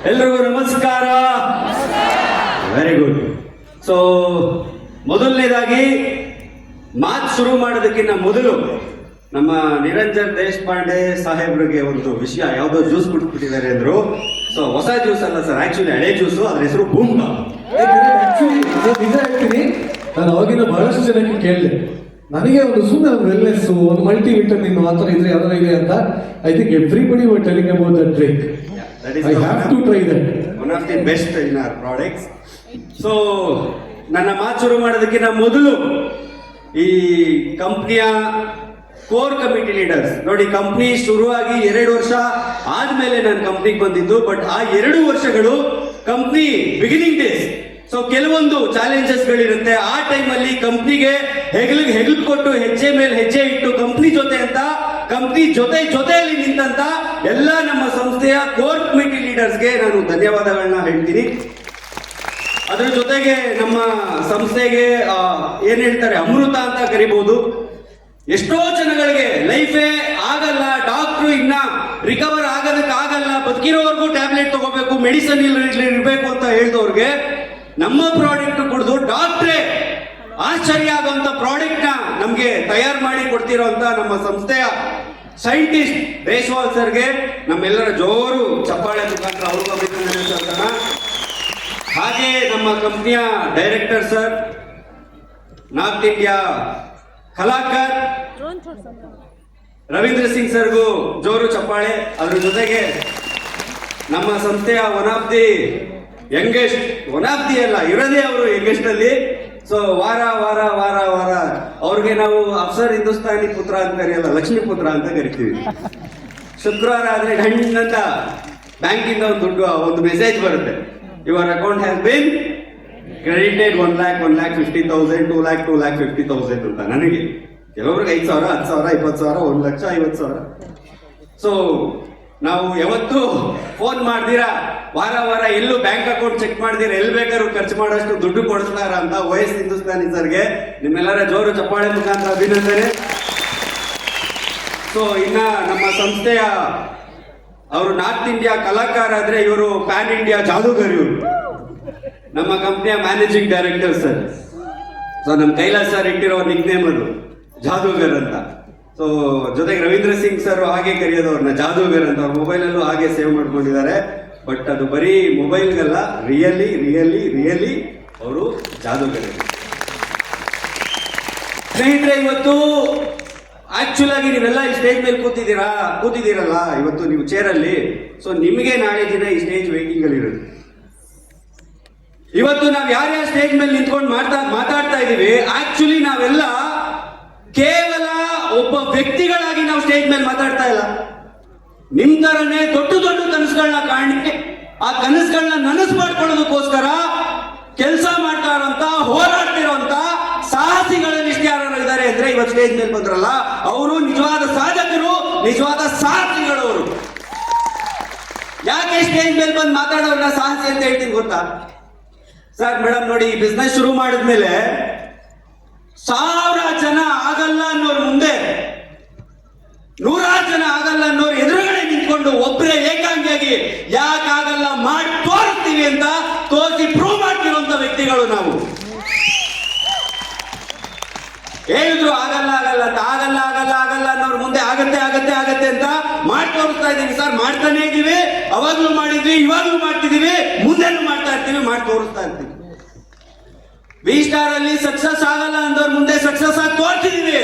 ಎಲ್ರಿಗೂ ನಮಸ್ಕಾರ. Very good. So ಮೊದಲನೇದಾಗಿ ಮಾತು ಶುರು ಮಾಡೋದಕ್ಕಿಂತ ಮೊದಲು ನಮ್ಮ ನಿರಂಜನ್ ದೇಶಪಾಂಡೆ ಸಾಹೇಬ್ರಿಗೆ ಒಂದು ವಿಷಯ, ಯಾವುದೋ ಜ್ಯೂಸ್ ಬಿಟ್ಬಿಟ್ಟಿದ್ದಾರೆ ಅಂದ್ರು. ಸೊ ಹೊಸ ಜ್ಯೂಸ್ ಅಲ್ಲ ಸರ್, ಆಕ್ಚುಲಿ ಹಳೆ ಜ್ಯೂಸು, ಅದ್ರ ಹೆಸರು ಬೂಮ್ಗಾ. ನಿಜ ಹೇಳ್ತೀನಿ, ನಾನು ಅವಾಗಿನ ಬಹಳಷ್ಟು ಜನಕ್ಕೆ ಕೇಳಿದೆ, ನನಗೆ ಒಂದು ಸುಮ್ಮನೆ ಒಂದು ವೆಲ್ನೆಸ್, ಒಂದು ಮಲ್ಟಿ ವಿಟಮಿನ್ ಆ ಥರ ಇದ್ರೆ ಯಾವ್ದಾರ ಇದೆ ಅಂತ. I think everybody were telling about that drink. I have to try that. One of the best in our products. So ನನ್ನ ಮಾತು ಶುರು ಮಾಡೋದಕ್ಕಿಂತ ಮೊದಲು ಈ ಕಂಪ್ನಿಯ ಕೋರ್ ಕಮಿಟಿ ಲೀಡರ್ಸ್ ನೋಡಿ, ಕಂಪ್ನಿ ಶುರುವಾಗಿ 2 ವರ್ಷ ಆದ್ಮೇಲೆ ನಾನು ಕಂಪ್ನಿಗೆ ಬಂದಿದ್ದು. ಬಟ್ ಆ 2 ವರ್ಷಗಳು ಕಂಪ್ನಿ ಬಿಗಿನಿಂಗ್ ಡೇಸ್. ಸೊ ಕೆಲವೊಂದು ಚಾಲೆಂಜಸ್ ಗಳಿರುತ್ತೆ. ಆ ಟೈಮಲ್ಲಿ ಕಂಪ್ನಿಗೆ ಹೆಗಲು ಕೊಟ್ಟು ಹೆಜ್ಜೆ ಮೇಲೆ ಹೆಜ್ಜೆ ಇಟ್ಟು ಕಂಪ್ನಿ ಜೊತೆ ಅಂತ, ಕಂಪ್ನಿ ಜೊತೆಯಲ್ಲಿ ನಿಂತಂತ ಎಲ್ಲ ನಮ್ಮ ಸಂಸ್ಥೆಯ ಕೋರ್ ಕಮಿಟಿ ಲೀಡರ್ಸ್ಗೆ ನಾನು ಧನ್ಯವಾದಗಳನ್ನ ಹೇಳ್ತೀನಿ. ಅದ್ರ ಜೊತೆಗೆ ನಮ್ಮ ಸಂಸ್ಥೆಗೆ ಏನ್ ಹೇಳ್ತಾರೆ, ಅಮೃತ ಅಂತ ಕರಿಬಹುದು. ಎಷ್ಟೋ ಜನಗಳಿಗೆ ಲೈಫೇ ಆಗಲ್ಲ, ಡಾಕ್ಟ್ರು ಇನ್ನ ರಿಕವರ್ ಆಗೋದಕ್ಕಾಗಲ್ಲ, ಬದುಕಿರೋವರೆಗೂ ಟ್ಯಾಬ್ಲೆಟ್ ತಗೋಬೇಕು, ಮೆಡಿಸನ್ ಇರಬೇಕು ಅಂತ ಹೇಳಿದವ್ರಿಗೆ ನಮ್ಮ ಪ್ರಾಡಕ್ಟ್ ಕುಡಿದು ಡಾಕ್ಟ್ರೇ ಆಶ್ಚರ್ಯ ಆಗುವಂತ ಪ್ರಾಡಕ್ಟ್ ನ ನಮ್ಗೆ ತಯಾರು ಮಾಡಿ ಕೊಡ್ತಿರೋಂತ ನಮ್ಮ ಸಂಸ್ಥೆಯ ಸೈಂಟಿಸ್ಟ್ ದೇಶವಾಲ್ ಸರ್ಗೆ ನಮ್ಮೆಲ್ಲರ ಜೋರು ಚಪ್ಪಾಳೆ ಮುಖಾಂತರ ಅವ್ರಿಗೂ ಅಭಿನಂದನೆ ಸಲ್ಲಿಸೋಣ. ಹಾಗೆ ನಮ್ಮ ಕಂಪ್ನಿಯ ಡೈರೆಕ್ಟರ್ ಸರ್, ನಾರ್ತ್ ಇಂಡಿಯಾ ಕಲಾಕರ್ ರವೀಂದ್ರ ಸಿಂಗ್ ಸರ್ಗೂ ಜೋರು ಚಪ್ಪಾಳೆ. ಅದ್ರ ಜೊತೆಗೆ ನಮ್ಮ ಸಂಸ್ಥೆಯ ಒನ್ ಆಫ್ ದಿ ಅಲ್ಲ, ಇರೋದೇ ಅವರು ಯಂಗೆಸ್ಟ್ ಅಲ್ಲಿ. ಸೊ ವಾರ ವಾರ ವಾರ ವಾರ ಅವ್ರಿಗೆ ನಾವು ಅಫ್ಸರ್ ಹಿಂದೂಸ್ತಾನಿ ಪುತ್ರ ಅಂತ ಕರೆಯಲ್ಲ, ಲಕ್ಷ್ಮೀ ಪುತ್ರ ಅಂತ ಕರಿತೀವಿ. ಶುಕ್ರವಾರ ಆದ್ರೆ ಗಂಡಂತ ಬ್ಯಾಂಕಿಂದ ಒಂದು ಮೆಸೇಜ್ ಬರುತ್ತೆ, your account has been credited 1,50,000, 2,50,000 ಅಂತ. ನನಗೆ ಕೆಲವ್ರಿಗೆ 5,000, 10,000, 20,000, 1,50,000. ಸೊ ನಾವು ಯಾವತ್ತು ಫೋನ್ ಮಾಡ್ದಿರಾ, ವಾರ ವಾರ ಎಲ್ಲೂ ಬ್ಯಾಂಕ್ ಅಕೌಂಟ್ ಚೆಕ್ ಮಾಡ್ದಿರ, ಎಲ್ಲಿ ಬೇಕಾದ್ರೂ ಖರ್ಚು ಮಾಡೋಷ್ಟು ದುಡ್ಡು ಕೊಡಿಸ್ತಾರ ಅಂತ ವಯಸ್ ಹಿಂದೂಸ್ತಾನಿ ಸರ್ಗೆ ನಿಮ್ಮೆಲ್ಲರ ಜೋರು ಚಪ್ಪಾಳೆ ಮುಖಾಂತರ ಅಭಿನಂದನೆ. ಸೊ ಇನ್ನ ನಮ್ಮ ಸಂಸ್ಥೆಯ ಅವರು ನಾರ್ತ್ ಇಂಡಿಯಾ ಕಲಾಕಾರ ಆದ್ರೆ, ಇವರು ಪ್ಯಾನ್ ಇಂಡಿಯಾ ಜಾದೂಗರ್. ಇವರು ನಮ್ಮ ಕಂಪ್ನಿಯ ಮ್ಯಾನೇಜಿಂಗ್ ಡೈರೆಕ್ಟರ್ ಸರ್. ಸೊ ನಮ್ಮ ಕೈಲಾಸ್ ಸರ್ ಇಟ್ಟಿರೋ ನಿಕ್ ನೇಮ್ ಅದು ಜಾದೂಗರ್ ಅಂತ. ಸೊ ಜೊತೆಗೆ ರವೀಂದ್ರ ಸಿಂಗ್ ಸರ್ ಹಾಗೆ ಕರೆಯೋದವ್ರನ್ನ ಜಾದೂಗರ್ ಅಂತ. ಅವ್ರ ಮೊಬೈಲಲ್ಲೂ ಹಾಗೆ ಸೇವ್ ಮಾಡ್ಕೊಂಡಿದ್ದಾರೆ. ಬಟ್ ಅದು ಬರೀ ಮೊಬೈಲ್ಗಲ್ಲ, ರಿಯಲಿ ಅವರು ಜಾದೂಗರ್. ಸ್ನೇಹಿತರೆ, ಇವತ್ತು ಆಕ್ಚುಲ್ ಆಗಿ ನೀವೆಲ್ಲ ಈ ಸ್ಟೇಜ್ ಮೇಲೆ ಕೂತಿದ್ದೀರಲ್ಲ ಇವತ್ತು ನೀವು ಚೇರಲ್ಲಿ. ಸೊ ನಿಮಗೆ ನಾಳೆ ದಿನ ಈ ಸ್ಟೇಜ್ ವೇಟಿಂಗ್ ಅಲ್ಲಿ ಇರುತ್ತೆ. ಇವತ್ತು ನಾವು ಯಾರ್ಯಾರ ಸ್ಟೇಜ್ ಮೇಲೆ ನಿಂತ್ಕೊಂಡು ಮಾತಾಡ್ತಾ ಇದೀವಿ, ಆಕ್ಚುಲಿ ನಾವೆಲ್ಲ ಕೇವಲ ಒಬ್ಬ ವ್ಯಕ್ತಿಗಳಾಗಿ ನಾವು ಸ್ಟೇಜ್ ಮೇಲೆ ಮಾತಾಡ್ತಾ ಇಲ್ಲ. ನಿಮ್ ತರನೇ ದೊಡ್ಡ ಕನಸುಗಳನ್ನ ಕಾಣಿ, ಆ ಕನಸುಗಳನ್ನ ನನಸು ಮಾಡ್ಕೊಳ್ಳೋದಕ್ಕೋಸ್ಕರ ಕೆಲಸ ಮಾಡ್ತಾ ಇರೋಂತ, ಹೋರಾಡ್ತಿರೋಂತ ಸಾಹಸಿಗಳಲ್ಲಿ ಯಾರು ಇದ್ದಾರೆ ಅಂದ್ರೆ ಇವತ್ತು ಸ್ಟೇಜ್ ಮೇಲೆ ಬಂದ್ರಲ್ಲ, ಅವರು ನಿಜವಾದ ಸಾಧಕರು, ನಿಜವಾದ ಸಾಹಸಿಗಳವರು. ಯಾಕೆ ಸ್ಟೇಜ್ ಮೇಲೆ ಬಂದು ಮಾತಾಡೋರನ್ನ ಸಾಹಸಿ ಅಂತ ಹೇಳ್ತೀನಿ ಗೊತ್ತಾ ಸರ್? ಮೇಡಮ್ ನೋಡಿ, ಈ ಬಿಸ್ನೆಸ್ ಶುರು ಮಾಡಿದ್ಮೇಲೆ 1,000 ಜನ ಆಗಲ್ಲ ಅನ್ನೋರು ಮುಂದೆ, 100 ಜನ ಆಗಲ್ಲ ಅನ್ನೋರು ಎದುರುಗಡೆ ನಿಂತ್ಕೊಂಡು ಒಬ್ಬರೇ ಏಕಾಂಗಿಯಾಗಿ ಯಾಕಾಗಲ್ಲ ಮಾಡಿ ತೋರಿಸ್ತೀವಿ ಅಂತ ತೋರಿಸಿ ಪ್ರೂವ್ ಮಾಡ್ತಿರುವಂತ ವ್ಯಕ್ತಿಗಳು ನಾವು. ಹೇಳಿದ್ರು ಆಗಲ್ಲ ಅಂತ, ಆಗಲ್ಲ ಅನ್ನೋರು ಮುಂದೆ ಆಗತ್ತೆ ಅಂತ ಮಾಡಿ ತೋರಿಸ್ತಾ ಇದ್ದೀವಿ ಸರ್. ಮಾಡ್ತಾನೆ ಇದೀವಿ, ಅವಾಗ್ಲೂ ಮಾಡಿದ್ವಿ, ಇವಾಗ್ಲೂ ಮಾಡ್ತಿದೀವಿ, ಮುಂದೆನೂ ಮಾಡ್ತಾ ಇರ್ತೀವಿ, ಮಾಡಿ ತೋರಿಸ್ತಾ ಇರ್ತೀವಿ. ವಿ ಸ್ಟಾರ್ ಅಲ್ಲಿ ಸಕ್ಸಸ್ ಆಗಲ್ಲ ಅಂದವ್ರ ಮುಂದೆ ಸಕ್ಸಸ್ ಆಗಿ ತೋರಿಸಿದೀವಿ.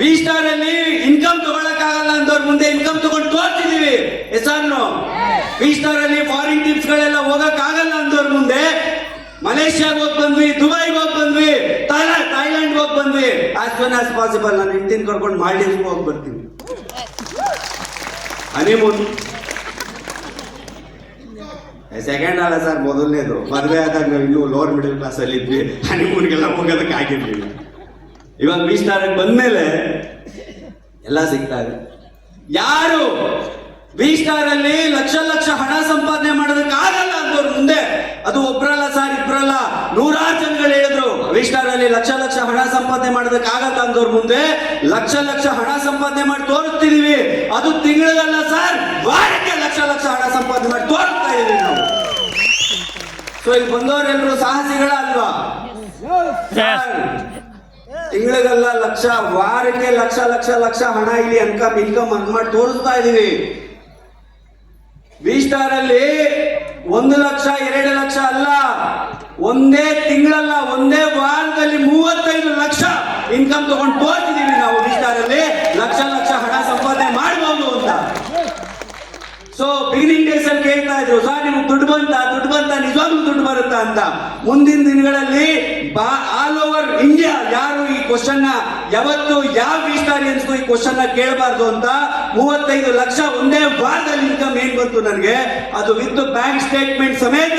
ವಿ ಸ್ಟಾರ್ ಅಲ್ಲಿ ಇನ್ಕಮ್ ತಗೊಳಕ್ ಆಗಲ್ಲ ಅಂದವ್ರ ಮುಂದೆ ಇನ್ಕಮ್ ತಗೊಂಡು ತೋರಿಸಿದೀವಿ. ವಿ ಸ್ಟಾರ್ ಅಲ್ಲಿ ಫಾರಿನ್ ಟ್ರಿಪ್ಸ್ ಗಳೆಲ್ಲ ಹೋಗಕ್ ಆಗಲ್ಲ ಅಂದವ್ರ ಮುಂದೆ ಮಲೇಷ್ಯಾಗ ಹೋಗಿ ಬಂದ್ವಿ, ದುಬೈಗೆ ಹೋಗಿ ಬಂದ್ವಿ, ಥೈಲ್ಯಾಂಡ್ ಹೋಗಿ ಬಂದ್ವಿ. ಆಸ್ ಸೂನ್ ಆಸ್ ಪಾಸಿಬಲ್ ನಾನು ಹೆಂಡತಿನ ಕರ್ಕೊಂಡು ಮಾಲ್ಡೀವ್ಸ್ಗೆ ಹೋಗಿ ಬರ್ತೀವಿ. ಹನಿಮೂನ್ ಸೆಕೆಂಡ್ ಅಲ್ಲ ಸರ್, ಮೊದಲನೇದು. ಮದುವೆ ಆದಾಗ ನಾವು ಇನ್ನೂ ಲೋವರ್ ಮಿಡಲ್ ಕ್ಲಾಸ್ ಅಲ್ಲಿ ಇದ್ವಿ, ಹನಿಮೂನ್ಗೆಲ್ಲ ಹೋಗೋದಕ್ಕೆ ಆಗಿರ್ಲಿಲ್ಲ. ಇವಾಗ ವಿ ಸ್ಟಾರ್ ಬಂದ್ಮೇಲೆ ಎಲ್ಲ ಸಿಗ್ತಾ ಇದೆ. ಯಾರು ವಿ ಸ್ಟಾರ್ ಅಲ್ಲಿ ಲಕ್ಷ ಹಣ ಸಂಪಾದನೆ ಮಾಡೋದಕ್ಕೆ ಆಗಲ್ಲ ಅಂದವ್ರ ಮುಂದೆ, ಅದು ಒಬ್ರಲ್ಲ ಸರ್, ಇಬ್ರಲ್ಲ, 100 ಜನಗಳು ಹೇಳಿದ್ರು ವಿ ಸ್ಟಾರ್ ಅಲ್ಲಿ ಲಕ್ಷ ಹಣ ಸಂಪಾದನೆ ಮಾಡೋದಕ್ಕೆ ಆಗಲ್ಲ ಅಂದವ್ರ ಮುಂದೆ ಲಕ್ಷ ಹಣ ಸಂಪಾದನೆ ಮಾಡಿ ತೋರಿಸ್ತಿದೀವಿ. ಅದು ತಿಂಗಳಿಗಲ್ಲ ಸರ್, ವಾರಕ್ಕೆ ಲಕ್ಷ ಇಲ್ಲಿ ಬಂದವರೆಲ್ಲರೂ ಸಾಹಸಿಗಳ ಅಲ್ವಾ? ತಿಂಗಳಿಗೆಲ್ಲ ಲಕ್ಷ, ವಾರಕ್ಕೆ ಲಕ್ಷ ಲಕ್ಷ ಲಕ್ಷ ಹಣ ಇಲ್ಲಿ ಇನ್ಕಮ್ ಅಂತ ಮಾಡಿ ತೋರಿಸ್ತಾ ಇದೀವಿ. ವಿ ಸ್ಟಾರ್ ಅಲ್ಲಿ 1 ಲಕ್ಷ 2 ಲಕ್ಷ ಅಲ್ಲ, ಒಂದೇ ತಿಂಗಳಲ್ಲ, ಒಂದೇ ವಾರದಲ್ಲಿ 35 ಲಕ್ಷ ಇನ್ಕಮ್ ತಗೊಂಡು ತೋರಿಸಿದೀವಿ ನಾವು. ವಿ ಸ್ಟಾರ್ ಅಲ್ಲಿ ಲಕ್ಷ ಲಕ್ಷ ಹಣ ಸಂಪಾದನೆ ಮಾಡಬಹುದು ಅಂತ. ಸೊ ಬಿಗಿನಿಂಗ್ ಡೇಸ್ ಅಲ್ಲಿ ಕೇಳ್ತಾ ಇದ್ರು, ಸರ್ ನಿಮ್ಗೆ ದುಡ್ಡು ಬಂತ ನಿಜವಾಗ್ಲೂ ದುಡ್ಡು ಬರುತ್ತಾ ಅಂತ. ಮುಂದಿನ ದಿನಗಳಲ್ಲಿ ಆಲ್ ಓವರ್ ಇಂಡಿಯಾ ಯಾರು ಈ ಕ್ವಶನ್ ನ ಯಾವತ್ತು ಯಾವ ವಿಸ್ಟಾರಿಯನ್ಸ್ಗೂ ಈ ಕ್ವಶನ್ ನ ಕೇಳಬಾರ್ದು ಅಂತ 35 ಲಕ್ಷ ಒಂದೇ ವಾರದಲ್ಲಿ ಇನ್ಕಮ್ ಏನ್ ಬಂತು ನನಗೆ, ಅದು ವಿತ್ ಬ್ಯಾಂಕ್ ಸ್ಟೇಟ್ಮೆಂಟ್ ಸಮೇತ,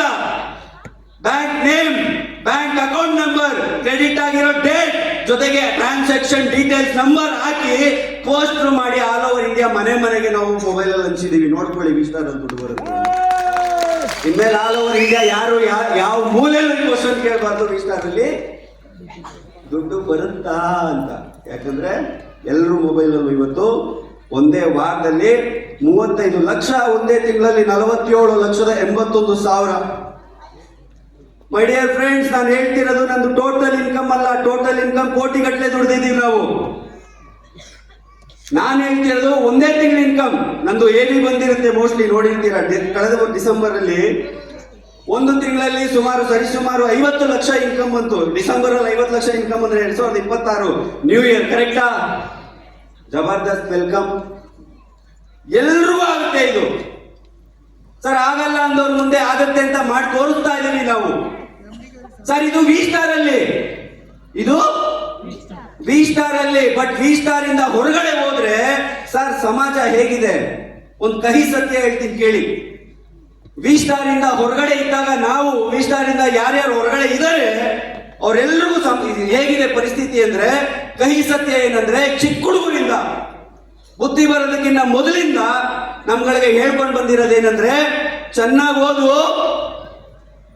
bank name, bank account number, credit ಆಗಿರೋ ಡೇಟ್ ಜೊತೆಗೆ ಟ್ರಾನ್ಸಾಕ್ಷನ್ ಡೀಟೇಲ್ಸ್ ನಂಬರ್ ಹಾಕಿ ಪೋಸ್ಟರ್ ಮಾಡಿ ಆಲ್ ಓವರ್ ಇಂಡಿಯಾ ಮನೆಗೆ ನಾವು ಮೊಬೈಲ್ ಅಲ್ಲಿ ಹಂಚಿದೀವಿ. ನೋಡ್ಕೊಳ್ಳಿ, ವಿಸ್ಟಾರ್ ಅಂತ ದುಡ್ಡು ಬರುತ್ತೆ. ಇನ್ಮೇಲೆ ಆಲ್ ಓವರ್ ಇಂಡಿಯಾ ಯಾರು ಯಾವ ಮೂಲೆಯಲ್ಲಿ ಕ್ವಶನ್ ಕೇಳಬಾರ್ದು, ವಿಸ್ಟಾರ್ ಅಲ್ಲಿ ದುಡ್ಡು ಬರುತ್ತಾ ಅಂತ. ಯಾಕಂದ್ರೆ ಎಲ್ಲರೂ ಮೊಬೈಲ್ ಅಲ್ಲೂ ಇವತ್ತು ಒಂದೇ ವಾರದಲ್ಲಿ 35 ಲಕ್ಷ, ಒಂದೇ ತಿಂಗಳಲ್ಲಿ 47,81,000. ಮೈ ಡಿಯರ್ ಫ್ರೆಂಡ್ಸ್, ನಾನು ಹೇಳ್ತಿರೋದು ನಂದು ಟೋಟಲ್ ಇನ್ಕಮ್ ಅಲ್ಲ. ಟೋಟಲ್ ಇನ್ಕಮ್ ಕೋಟಿಗಟ್ಟಲೆ ದುಡ್ದಿದ್ದೀವಿ ನಾವು. ನಾನು ಹೇಳ್ತಿರೋದು ಒಂದೇ ತಿಂಗಳ ಇನ್ಕಮ್. ನಂದು ಏನಿ ಬಂದಿರುತ್ತೆ, ಮೋಸ್ಟ್ಲಿ ನೋಡಿರ್ತೀರಾ. ಕಳೆದ ಡಿಸೆಂಬರ್ ಅಲ್ಲಿ ಒಂದು ತಿಂಗಳಲ್ಲಿ ಸರಿಸುಮಾರು 50 ಲಕ್ಷ ಇನ್ಕಮ್ ಬಂತು. ಡಿಸೆಂಬರ್ ಅಲ್ಲಿ 50 ಲಕ್ಷ ಇನ್ಕಮ್ ಅಂದ್ರೆ 2026 ನ್ಯೂ ಇಯರ್, ಕರೆಕ್ಟಾ? ಜಬರ್ದಸ್ತ್ ವೆಲ್ಕಮ್. ಎಲ್ರಿಗೂ ಆಗುತ್ತೆ ಇದು. ಸರ್ ಆಗಲ್ಲ ಅಂದವ್ರ ಮುಂದೆ ಆಗತ್ತೆ ಅಂತ ಮಾಡಿ ತೋರಿಸ್ತಾ ಇದೀವಿ ನಾವು. ಸರ್ ಇದು ವಿ ಸ್ಟಾರ್ ಅಲ್ಲಿ, ಬಟ್ ವಿ ಸ್ಟಾರ್ ಇಂದ ಹೊರಗಡೆ ಹೋದ್ರೆ ಸರ್ ಸಮಾಜ ಹೇಗಿದೆ? ಒಂದು ಕಹಿ ಸತ್ಯ ಹೇಳ್ತೀನಿ ಕೇಳಿ. ವಿ ಸ್ಟಾರ್ ಇಂದ ಹೊರಗಡೆ ಇದ್ದಾಗ ನಾವು, ವಿ ಸ್ಟಾರ್ ಇಂದ ಯಾರ್ಯಾರು ಹೊರಗಡೆ ಇದ್ದಾರೆ ಅವರೆಲ್ಲರಿಗೂ ಹೇಗಿದೆ ಪರಿಸ್ಥಿತಿ ಅಂದ್ರೆ, ಕಹಿ ಸತ್ಯ ಏನಂದ್ರೆ, ಚಿಕ್ಕ ಹುಡುಗರಿಂದ ಬುದ್ಧಿ ಬರೋದಕ್ಕಿಂತ ಮೊದಲಿಂದ ನಮ್ಗಳಿಗೆ ಹೇಳ್ಕೊಂಡು ಬಂದಿರೋದೇನಂದ್ರೆ, ಚೆನ್ನಾಗಿ ಓದು,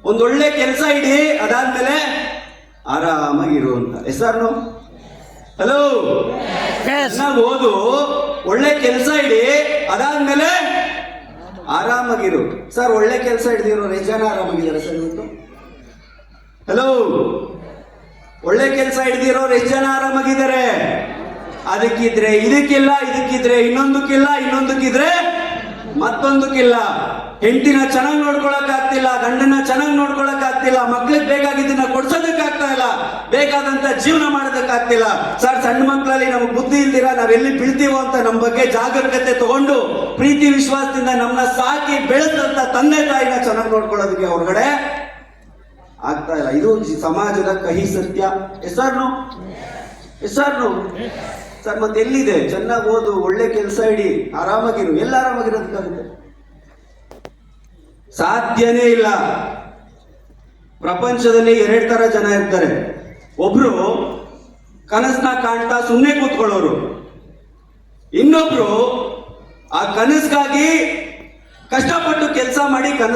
ಒಂದೊಳ್ಳೆ ಕೆಲಸ ಇಡಿ, ಅದಾದ್ಮೇಲೆ ಆರಾಮಾಗಿರು ಅಂತ. ಹೆಸರು ಹಲೋ, ಚೆನ್ನಾಗಿ ಓದು, ಒಳ್ಳೆ ಕೆಲಸ ಇಡಿ, ಅದಾದ್ಮೇಲೆ ಆರಾಮಾಗಿರು. ಸರ್ ಒಳ್ಳೆ ಕೆಲಸ ಹಿಡಿದಿರೋ ಎಷ್ಟು ಜನ ಆರಾಮಾಗಿದ್ದಾರೆ ಸರ್ ಇವತ್ತು? ಹಲೋ, ಒಳ್ಳೆ ಕೆಲಸ ಹಿಡಿದಿರೋರು ಎಷ್ಟು ಜನ ಆರಾಮಾಗಿದ್ದಾರೆ? ಅದಕ್ಕಿದ್ರೆ ಇದಕ್ಕಿಲ್ಲ, ಇದಕ್ಕಿದ್ರೆ ಇನ್ನೊಂದಕ್ಕಿದ್ರೆ ಮತ್ತೊಂದಕ್ಕಿಲ್ಲ. ಹೆಂಡತಿನ ಚೆನ್ನಾಗಿ ನೋಡ್ಕೊಳಕ್ ಆಗ್ತಿಲ್ಲ, ಗಂಡನ ಚೆನ್ನಾಗಿ ನೋಡ್ಕೊಳಕ್ ಆಗ್ತಿಲ್ಲ, ಮಕ್ಳಿಗೆ ಬೇಕಾಗಿದ್ದನ್ನ ಕೊಡ್ಸೋದಕ್ಕೆ ಆಗ್ತಾ ಇಲ್ಲ, ಬೇಕಾದಂತ ಜೀವನ ಮಾಡೋದಕ್ಕಾಗ್ತಿಲ್ಲ. ಸರ್ ಸಣ್ಣ ಮಕ್ಕಳಲ್ಲಿ ನಮಗೆ ಬುದ್ಧಿ ಇಲ್ದಿರ ನಾವೆಲ್ಲಿ ಬೀಳ್ತೀವೋ ಅಂತ ನಮ್ಮ ಬಗ್ಗೆ ಜಾಗರೂಕತೆ ತಗೊಂಡು ಪ್ರೀತಿ ವಿಶ್ವಾಸದಿಂದ ನಮ್ಮನ್ನ ಸಾಕಿ ಬೆಳೆದಂತ ತಂದೆ ತಾಯಿನ ಚೆನ್ನಾಗಿ ನೋಡ್ಕೊಳ್ಳೋದಕ್ಕೆ ಹೊರಗಡೆ ಆಗ್ತಾ ಇಲ್ಲ. ಇದು ಸಮಾಜದ ಕಹಿ ಸತ್ಯ. ಹೆಸರು ಸರ್ ಮತ್ತೆ ಎಲ್ಲಿದೆ? ಚೆನ್ನಾಗಿ ಓದು, ಒಳ್ಳೆ ಕೆಲಸ ಇಡಿ, ಆರಾಮಾಗಿರು. ಎಲ್ಲ ಆರಾಮಾಗಿರೋದಕ್ಕಾಗುತ್ತೆ? ಸಾಧ್ಯನೇ ಇಲ್ಲ. ಪ್ರಪಂಚದಲ್ಲಿ 2 ತರ ಜನ ಇರ್ತಾರೆ. ಒಬ್ರು ಕನಸನ್ನ ಕಾಣ್ತಾ ಸುಮ್ಮನೆ ಕೂತ್ಕೊಳ್ಳೋರು, ಇನ್ನೊಬ್ರು ಆ ಕನಸ್ಗಾಗಿ ಕಷ್ಟಪಟ್ಟು ಕೆಲಸ ಮಾಡಿ ಕನಸು